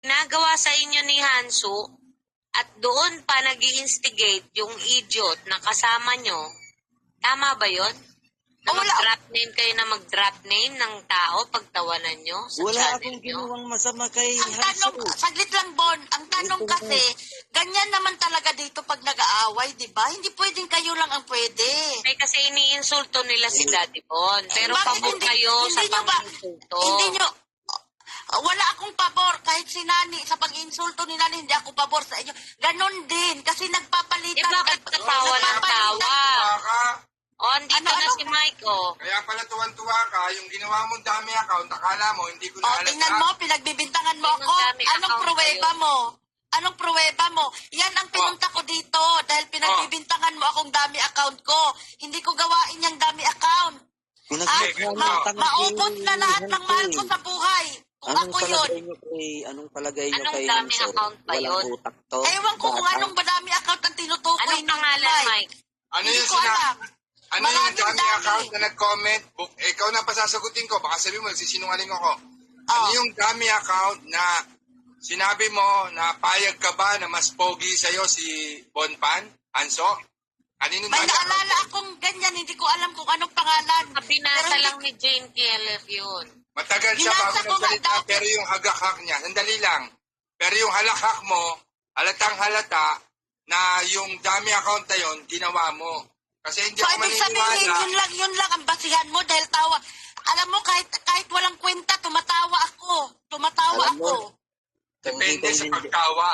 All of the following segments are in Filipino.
ginagawa sa inyo ni Hansu at doon pa nag-i-instigate yung idiot na kasama nyo, tama ba yon? Na mag-drop name kayo na mag-drop name ng tao pagtawanan nyo sa Wala channel akong nyo? ginawang masama kay Ang Hanso. tanong, saglit lang, Bon. Ang tanong Ito kasi, ganyan naman talaga dito pag nag-aaway, di ba? Hindi pwedeng kayo lang ang pwede. Eh, kasi iniinsulto nila si Daddy Bon. Pero Bakit pabor kayo sa nyo ba, pang-insulto. hindi nyo, wala akong pabor. Kahit si Nani, sa pag-insulto ni Nani, hindi ako pabor sa inyo. Ganon din, kasi Eh, nagpapalitan. bakit tawa ng tawa? O, andito Ano, na ano? si Mike, oh. Kaya pala tuwan-tuwa ka, yung ginawa mong dami account, akala mo, hindi ko O, naalala. tingnan mo, pinagbibintangan mo Tingnan ako. dami Anong account pruweba kayo. mo? Anong pruweba mo? Yan ang pinunta ko dito dahil pinagbibintangan mo akong dami account ko. Hindi ko gawain yung dami account. Maubos na lahat ng mahal ko sa buhay. Kung Anong ako yun. palagay nyo kay, anong palagay nyo Anong kay dami Hanso? account ba yun? Walang utak to? Ewan ko kung anong madami account ang tinutukoy Anong ni pangalan, Mike. Mike? Ano Hindi yung ko alam. Ano yung Maraming dami dami. account na nag-comment? Ikaw na pasasagutin ko, baka sabi mo, nagsisinungaling ako. Ano Oh. yung dami account na sinabi mo na payag ka ba na mas pogi sa'yo si Bonpan, Hanso? Kanino May dami naalala account? akong ganyan, hindi ko alam kung anong pangalan. Binasa Pero lang ni Jane Keller yun. Matagal siya bago Binasa ko nga nagsalita, dati. pero yung hagakhak niya, sandali lang. Pero yung halakhak mo, halatang halata na yung dami account na yun, ginawa mo. Kasi hindi So, ako ibig sabihin, maniniwala. yun lang ang basihan mo dahil tawa. Alam mo, kahit walang kwenta, tumatawa ako. Tumatawa Alam mo, ako. Depende Kung sa hindi- pagtawa.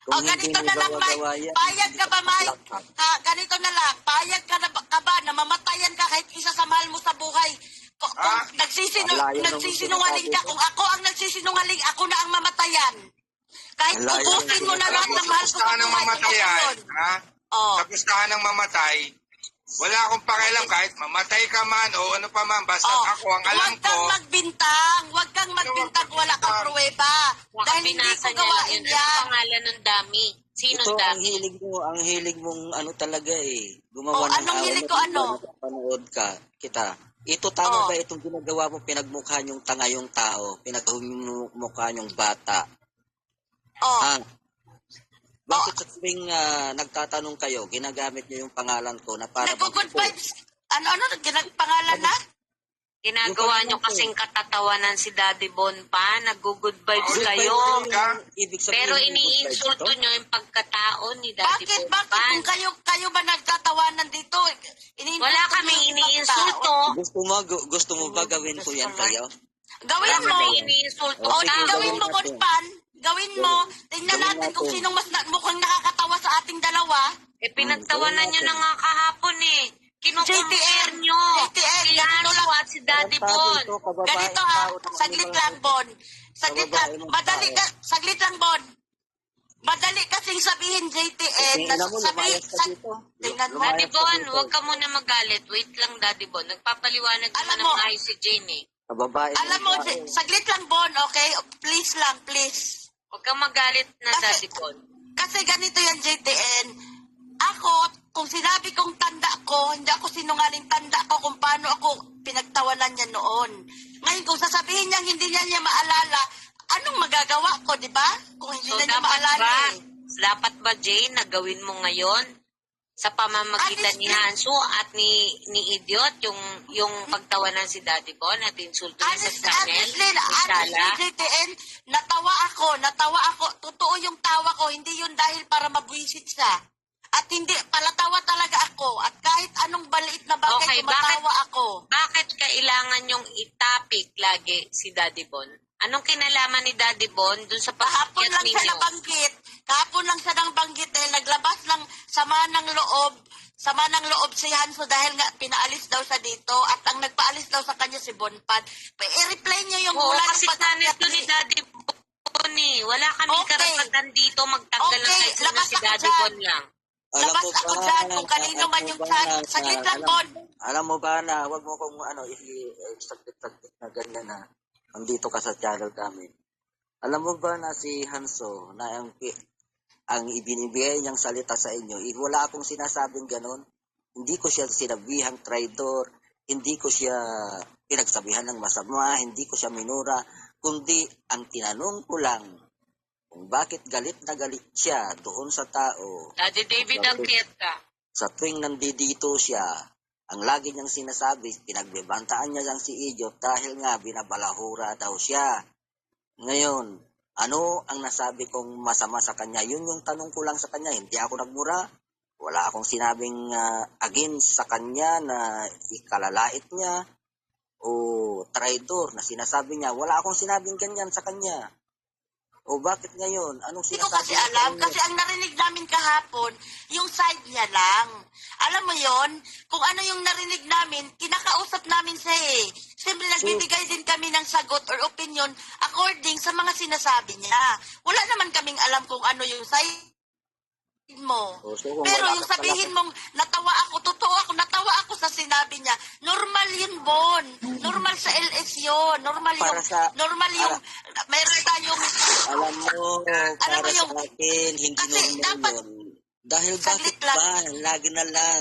kung O, ganito hindi mo na lang, Mike. gawa yan, Payag ka ba, Mike? lakad. Ha, ganito na lang. Payag ka ba na mamatayan ka kahit isa sa mahal mo sa buhay? Kung Ah, malayo nagsisinungaling naman ka, sinasabi kung ako ang nagsisinungaling, ako na ang mamatayan. Kahit Malayo ubusin mo na Alam lahat mo, ng sa mahal ko sa pustahan ng buhay, kung ako mamatayan, yun. ha? Oh. Sa pustahan ng mamatay, wala akong pakialam kahit mamatay ka man o ano pa man. Basta Oh, ako, ang alam huwag kang ko, magbintang. Huwag kang magbintang kung wala kang pruweba. Baka Dahil hindi binasa ko niya lang gawain yun. Anong yan. pangalan ng dami? Sinong Ito dami? ang hilig mong ano talaga eh. Oh, Gumawa ng anong away hilig mo ko, kung ano? napapanood ka, kita. Ito tama Oh. ba itong ginagawa mo, pinagmukha yung tanga yung tao, pinagmukha yung bata. Oh. Ah, bakit sa tuwing nagtatanong kayo, ginagamit niyo yung pangalan ko na para Nag-good vibes. Ano, pangalan na? Ginagawa nyo kasing katatawanan si Daddy Bon pa. Nag-good vibes Oh, kayo. Ibig sabihin, Pero yung iniinsulto good vibes nyo yung pagkatao ni Daddy Bakit? Bon pa. Kung kayo ba nagtatawanan dito? Wala kaming iniinsulto. gusto mo ba gawin ko yan kayo? Gawin Wala mo. kaming iniinsulto. O, sige, gawin mo, gawin natin. Bonpan. Gawin mo. Tingnan Gawin natin kung natin. sinong mas mukhang nakakatawa sa ating dalawa. Eh, pinagtawanan nyo na nga kahapon eh. Kinukumpir JTL, nyo. JTL, Si ganito Hanso lang. at si Daddy Bon. Ganito ha, saglit lang, Bon. Saglit lang, madali ka, saglit lang, Bon. Madali kasing sabihin, JTN, Tingnan mo, lumayas ka dito. tingnan mo. Daddy Lumayas ka Bon, dito. huwag ka muna magalit. Wait lang, Daddy Bon. Nagpapaliwanag Alam naman mo, ng maayos si Jane eh. Babae Alam mo, saglit lang, Bon, okay? Please lang, please. Huwag kang magalit na, Daddy Bon. Kasi ganito yan, JTN. Ako, kung sinabi kong tanda ko, hindi ako sinungaling, tanda ko kung paano ako pinagtawanan niya noon. Ngayon, kung sasabihin niya hindi niya maalala, anong magagawa ko, di ba? Kung hindi So, na niya dapat maalala ba, eh. dapat ba, Jane, na gawin mo ngayon sa pamamagitan ni Hanso at ni Idiot, yung pagtawanan si Daddy Bon at insulto niya sa channel? Honestly, JTN, natawa ako. Totoo yung tawa ko, hindi yun dahil para mabwisit siya. At hindi, palatawa talaga ako. At kahit anong baliit na bagay, Okay, tumatawa ako. Bakit kailangan yung itapik lagi si Daddy Bon? Anong kinalaman ni Daddy Bon dun sa Kahapon pag-akyat lang siya ninyo? nabanggit. Kahapon lang siya nabanggit dahil naglabas ng sama ng loob si Hanso dahil nga pinaalis daw siya dito at ang nagpaalis daw sa kanya si Bonpad. I-reply niyo yung Oo, mula kasi ng channel pag-akyat to ni Daddy Bon eh. Wala kaming Okay. karapatan dito magtanggal ng Okay, kahit sino labas si ako Daddy dyan. Bon lang. Labas ako dyan kung kanino man yung chat. Saglit lang, Bon. Alam mo ba na, wag mo kung saglit na ganyan na nandito ka sa channel namin. Alam mo ba na si Hanso, na ang ibinibigay niyang salita sa inyo, wala akong sinasabing ganon. Hindi ko siya sinabihang traidor, hindi ko siya pinagsabihan ng masama, hindi ko siya minura, kundi ang tinanong ko lang, kung bakit galit na galit siya doon sa tao. Daddy David Arqueta. Sa tuwing nandito siya, ang lagi niyang sinasabi, pinagbebantaan niya lang si Ijot dahil nga binabalahura daw siya. Ngayon, ano ang nasabi kong masama sa kanya? Yun yung tanong ko lang sa kanya. Hindi ako nagmura. Wala akong sinabing against sa kanya na ikalalait niya o traidor na sinasabi niya. Wala akong sinabing ganyan sa kanya. O bakit ngayon? Anong Hindi ko sinasabi kasi niya sa alam, kanya? kasi ang narinig namin kahapon, yung side niya lang. Alam mo yon, kung ano yung narinig namin, kinakausap namin siya eh. Siyempre nagbibigay din kami ng sagot or opinion according sa mga sinasabi niya. Wala naman kaming alam kung ano yung side mo. O, so kung Pero wala yung ka sabihin pala- mong natawa ako, totoo ako, natawa ako sa sinabi niya. Normal yun, Bon. Normal sa LS yun. Normal yung, Para sa- meron tayong, Alam mo, para mo yung- sa akin, hindi kasi normal dapat- yun. Dahil Saglit bakit lang. ba, lagi na lang,